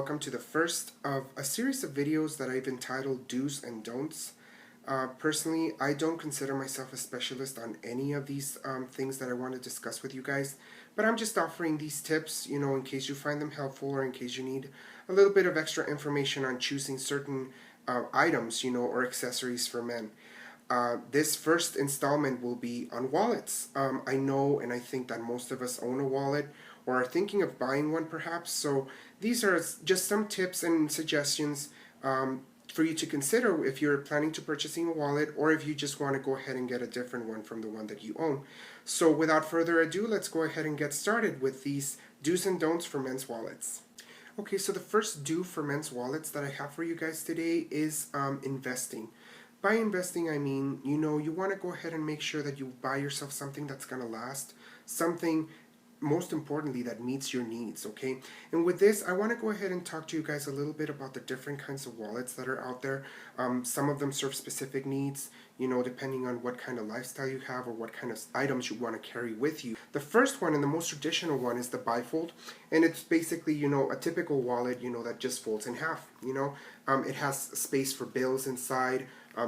welcome to the first of a series of videos that I've entitled Do's and Don'ts. Personally, I don't consider myself a specialist on any of these things that I want to discuss with you guys, but I'm just offering these tips, in case you find them helpful or in case you need a little bit of extra information on choosing certain items, or accessories for men. This first installment will be on wallets. I know and I think that most of us own a wallet or are thinking of buying one perhaps, so these are just some tips and suggestions for you to consider if you're planning to purchasing a wallet or if you just want to go ahead and get a different one from the one that you own. So without further ado, let's go ahead and get started with these do's and don'ts for men's wallets. Okay, so the first do for men's wallets that I have for you guys today is investing. By investing, I mean, you want to go ahead and make sure that you buy yourself something that's going to last, something most importantly that meets your needs, okay? And with this, I want to go ahead and talk to you guys a little bit about the different kinds of wallets that are out there. Some of them serve specific needs, depending on what kind of lifestyle you have or what kind of items you want to carry with you. The first one and the most traditional one is the bifold, and it's basically, a typical wallet, that just folds in half, It has space for bills inside,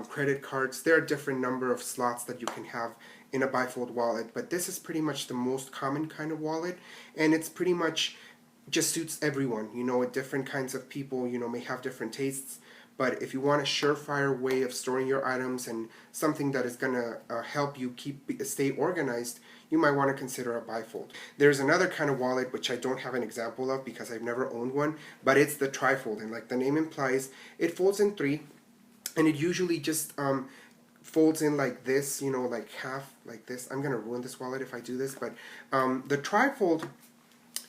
credit cards. There are a different number of slots that you can have in a bifold wallet, but this is pretty much the most common kind of wallet, and it's pretty much just suits everyone. Different kinds of people, may have different tastes, but if you want a surefire way of storing your items and something that is going to help you stay organized, you might want to consider a bifold. There's another kind of wallet which I don't have an example of because I've never owned one, but it's the trifold, and like the name implies, it folds in three, and it usually just folds in like this, like half like this. I'm gonna ruin this wallet if I do this, but the trifold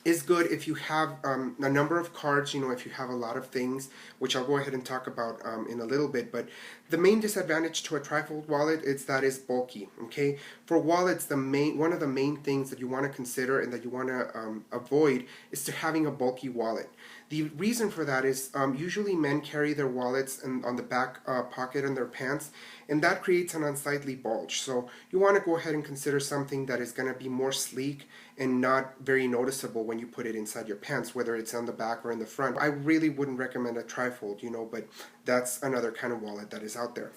is good if you have a number of cards, if you have a lot of things, which I'll go ahead and talk about in a little bit. But the main disadvantage to a trifold wallet is that it's bulky, okay? For wallets, one of the main things that you want to consider and that you want to avoid is to having a bulky wallet. The reason for that is usually men carry their wallets on the back pocket in their pants, and that creates an unsightly bulge. So you want to go ahead and consider something that is going to be more sleek and not very noticeable when you put it inside your pants, whether it's on the back or in the front. I really wouldn't recommend a trifold, but that's another kind of wallet that is out there.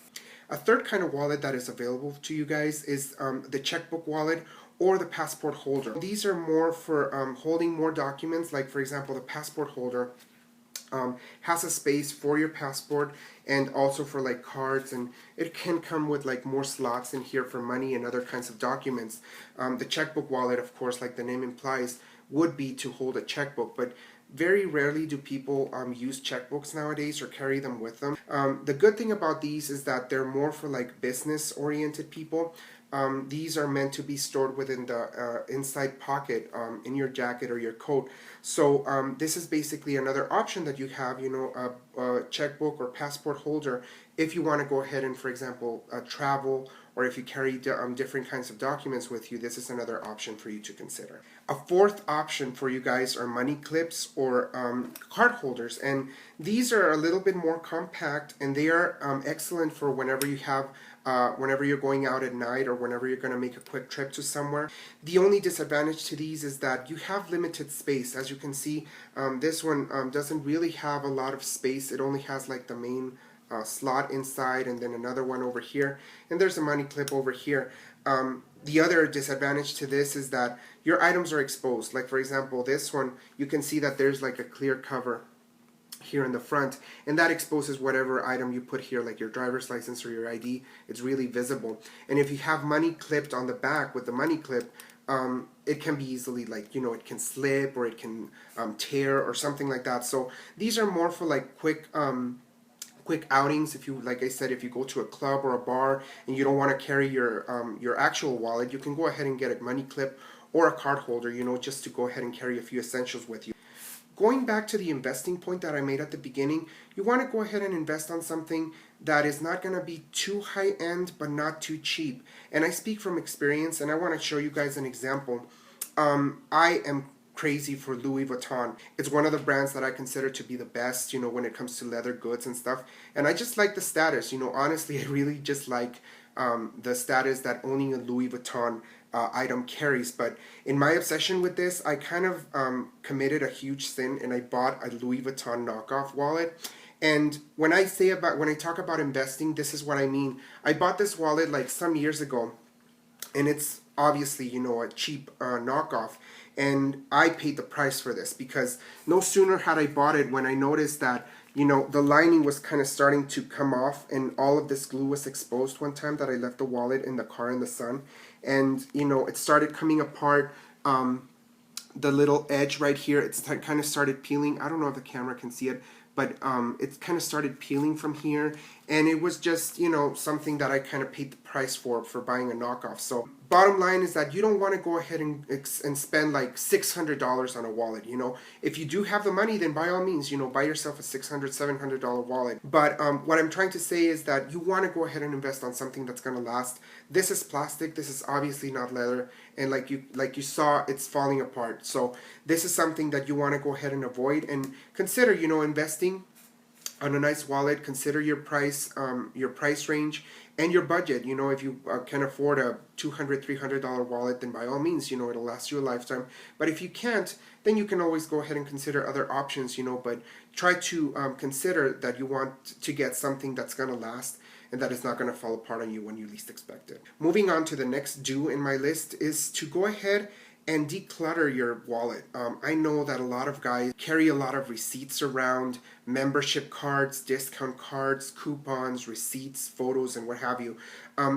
A third kind of wallet that is available to you guys is the checkbook wallet or the passport holder. These are more for holding more documents, like for example the passport holder has a space for your passport and also for like cards, and it can come with like more slots in here for money and other kinds of documents. The checkbook wallet, of course, like the name implies, would be to hold a checkbook, but very rarely do people use checkbooks nowadays or carry them with them. The good thing about these is that they're more for like business oriented people. These are meant to be stored within the inside pocket in your jacket or your coat. So this is basically another option that you have, a checkbook or passport holder if you want to go ahead and, for example, travel, or if you carry different kinds of documents with you. This is another option for you to consider. A fourth option for you guys are money clips or card holders, and these are a little bit more compact, and they are excellent for whenever you have whenever you're going out at night or whenever you're going to make a quick trip to somewhere. The only disadvantage to these is that you have limited space. As you can see, this one doesn't really have a lot of space. It only has like the main slot inside and then another one over here, and there's a money clip over here. The other disadvantage to this is that your items are exposed. Like for example, this one, you can see that there's like a clear cover here in the front, and that exposes whatever item you put here, like your driver's license or your ID. It's really visible. And if you have money clipped on the back with the money clip, it can be easily like, it can slip or it can tear or something like that. So these are more for like quick outings. If you, like I said, if you go to a club or a bar and you don't want to carry your actual wallet, you can go ahead and get a money clip or a card holder, just to go ahead and carry a few essentials with you. Going back to the investing point that I made at the beginning, you want to go ahead and invest on something that is not going to be too high end but not too cheap. And I speak from experience, and I want to show you guys an example. I am crazy for Louis Vuitton. It's one of the brands that I consider to be the best, when it comes to leather goods and stuff. And I just like the status, honestly, I really just like the status that owning a Louis Vuitton item carries. But in my obsession with this, I kind of committed a huge sin, and I bought a Louis Vuitton knockoff wallet. And when I talk about investing, this is what I mean. I bought this wallet like some years ago, and it's obviously, a cheap knockoff, and I paid the price for this because no sooner had I bought it when I noticed that the lining was kind of starting to come off, and all of this glue was exposed one time that I left the wallet in the car in the sun, and it started coming apart. The little edge right here, it's kind of started peeling. I don't know if the camera can see it, but it kind of started peeling from here, and it was just something that I kind of paid the price for buying a knockoff. So bottom line is that you don't want to go ahead and spend like $600 on a wallet. If you do have the money, then by all means, buy yourself a $600-$700 wallet. But what I'm trying to say is that you want to go ahead and invest on something that's going to last. This is plastic. This is obviously not leather, and like you saw, it's falling apart. So this is something that you want to go ahead and avoid, and consider investing on a nice wallet. Consider your price range and your budget. If you can afford a $200-$300 wallet, then by all means, it'll last you a lifetime. But if you can't, then you can always go ahead and consider other options. But try to consider that you want to get something that's going to last and that is not going to fall apart on you when you least expect it. Moving on to the next do in my list is to go ahead and declutter your wallet. I know that a lot of guys carry a lot of receipts around, membership cards, discount cards, coupons, receipts, photos, and what have you.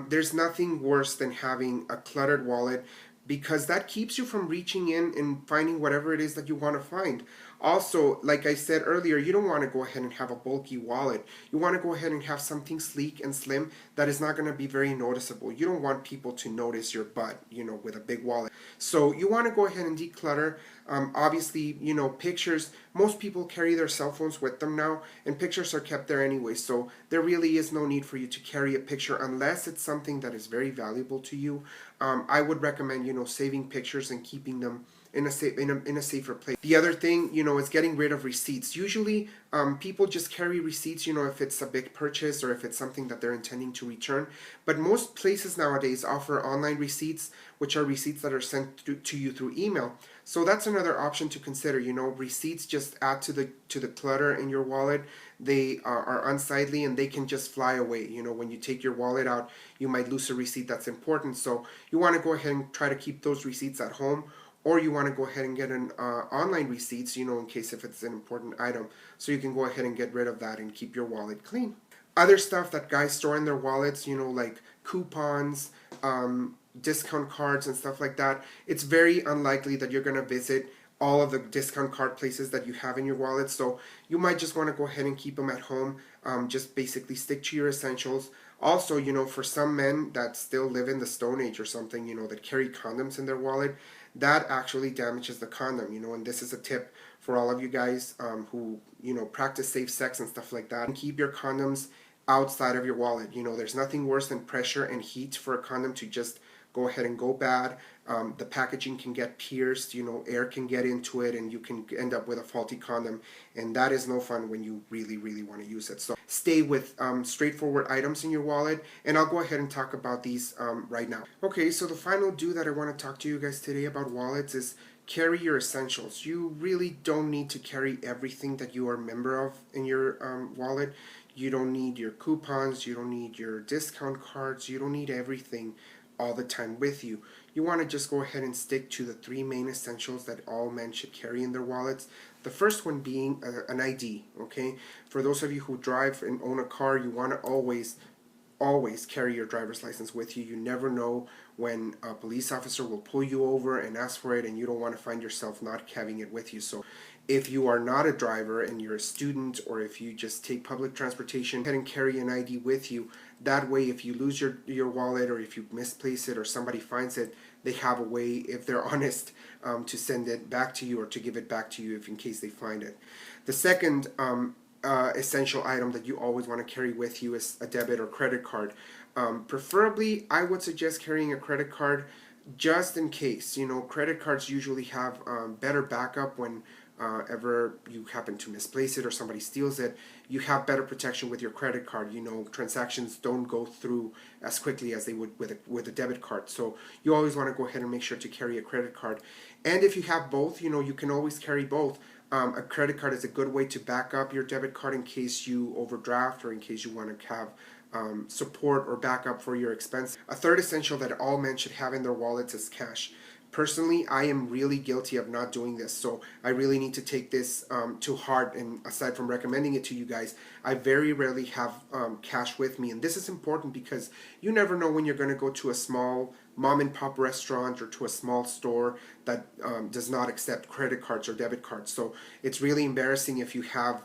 There's nothing worse than having a cluttered wallet, because that keeps you from reaching in and finding whatever it is that you want to find. Also, like I said earlier, you don't want to go ahead and have a bulky wallet. You want to go ahead and have something sleek and slim that is not going to be very noticeable. You don't want people to notice your butt, with a big wallet. So you want to go ahead and declutter. Obviously, pictures, most people carry their cell phones with them now, and pictures are kept there anyway. So there really is no need for you to carry a picture unless it's something that is very valuable to you. I would recommend, saving pictures and keeping them in a safer place. The other thing, is getting rid of receipts. Usually, people just carry receipts, if it's a big purchase or if it's something that they're intending to return. But most places nowadays offer online receipts, which are receipts that are sent to you through email. So that's another option to consider. Receipts just add to the clutter in your wallet. They are unsightly and they can just fly away. When you take your wallet out, you might lose a receipt that's important. So you want to go ahead and try to keep those receipts at home, or you want to go ahead and get an online receipts, in case if it's an important item. So you can go ahead and get rid of that and keep your wallet clean. Other stuff that guys store in their wallets, like coupons, discount cards and stuff like that. It's very unlikely that you're going to visit all of the discount card places that you have in your wallet. So you might just want to go ahead and keep them at home. Just basically stick to your essentials. Also, for some men that still live in the Stone Age or something, that carry condoms in their wallet, that actually damages the condom, and this is a tip for all of you guys who, practice safe sex and stuff like that. And keep your condoms outside of your wallet. There's nothing worse than pressure and heat for a condom to just go ahead and go bad. The packaging can get pierced, air can get into it, and you can end up with a faulty condom, and that is no fun when you really, really want to use it. So stay with straightforward items in your wallet, and I'll go ahead and talk about these right now. Okay, so the final do that I want to talk to you guys today about wallets is carry your essentials. You really don't need to carry everything that you are a member of in your wallet. You don't need your coupons, you don't need your discount cards, you don't need everything all the time with you. You want to just go ahead and stick to the three main essentials that all men should carry in their wallets. The first one being an ID, okay? For those of you who drive and own a car, you want to always carry your driver's license with you. You never know when a police officer will pull you over and ask for it, and you don't want to find yourself not having it with you. So if you are not a driver and you're a student, or if you just take public transportation, go ahead and carry an ID with you. That way, if you lose your wallet, or if you misplace it, or somebody finds it, they have a way, if they're honest, to send it back to you, or to give it back to you if in case they find it. The second essential item that you always want to carry with you is a debit or credit card. Preferably, I would suggest carrying a credit card just in case. Credit cards usually have better backup when ever you happen to misplace it or somebody steals it, you have better protection with your credit card. You know, transactions don't go through as quickly as they would with a debit card. So you always want to go ahead and make sure to carry a credit card. And if you have both, you know, you can always carry both. A credit card is a good way to back up your debit card in case you overdraft or in case you want to have support or backup for your expense. A third essential that all men should have in their wallets is cash. Personally, I am really guilty of not doing this, so I really need to take this to heart. And aside from recommending it to you guys, I very rarely have cash with me. And this is important because you never know when you're going to go to a small mom and pop restaurant or to a small store that does not accept credit cards or debit cards. So it's really embarrassing if you have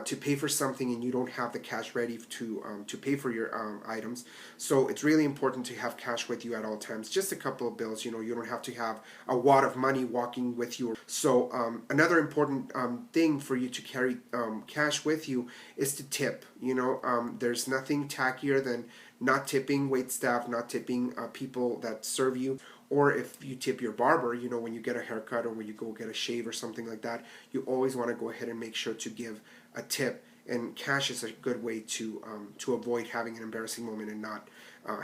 to pay for something and you don't have the cash ready to pay for your items. So it's really important to have cash with you at all times. Just a couple of bills, you know, you don't have to have a wad of money walking with you. So another important thing for you to carry cash with you is to tip. You know, there's nothing tackier than not tipping wait staff, not tipping people that serve you. Or if you tip your barber, you know, when you get a haircut or when you go get a shave or something like that, you always want to go ahead and make sure to give a tip. And cash is a good way to avoid having an embarrassing moment and not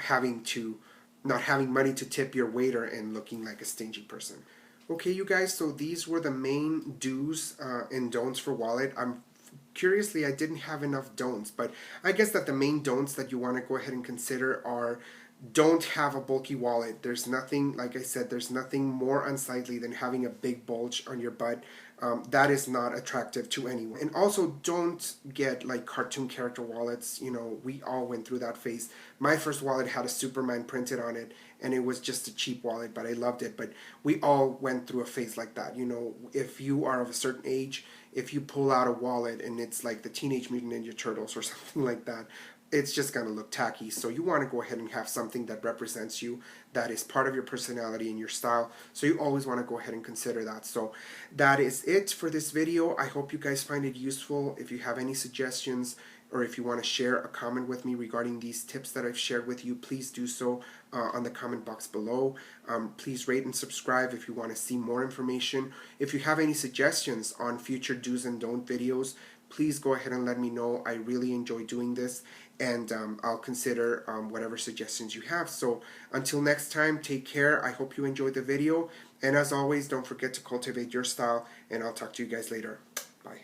having money to tip your waiter and looking like a stingy person. Okay, you guys, so these were the main do's and don'ts for wallet. Curiously, I didn't have enough don'ts, but I guess that the main don'ts that you want to go ahead and consider are: don't have a bulky wallet. There's nothing, like I said, there's nothing more unsightly than having a big bulge on your butt. That is not attractive to anyone. And also, don't get like cartoon character wallets. You know, we all went through that phase. My first wallet had a Superman printed on it, and it was just a cheap wallet, but I loved it. But we all went through a phase like that. You know, if you are of a certain age, if you pull out a wallet and it's like the Teenage Mutant Ninja Turtles or something like that, it's just going to look tacky. So you want to go ahead and have something that represents you, that is part of your personality and your style. So you always want to go ahead and consider that. So that is it for this video. I hope you guys find it useful. If you have any suggestions or if you want to share a comment with me regarding these tips that I've shared with you, please do so on the comment box below. Please rate and subscribe if you want to see more information. If you have any suggestions on future do's and don't videos, please go ahead and let me know. I really enjoy doing this, and I'll consider whatever suggestions you have. So until next time, take care. I hope you enjoyed the video, and as always, don't forget to cultivate your style, and I'll talk to you guys later. Bye.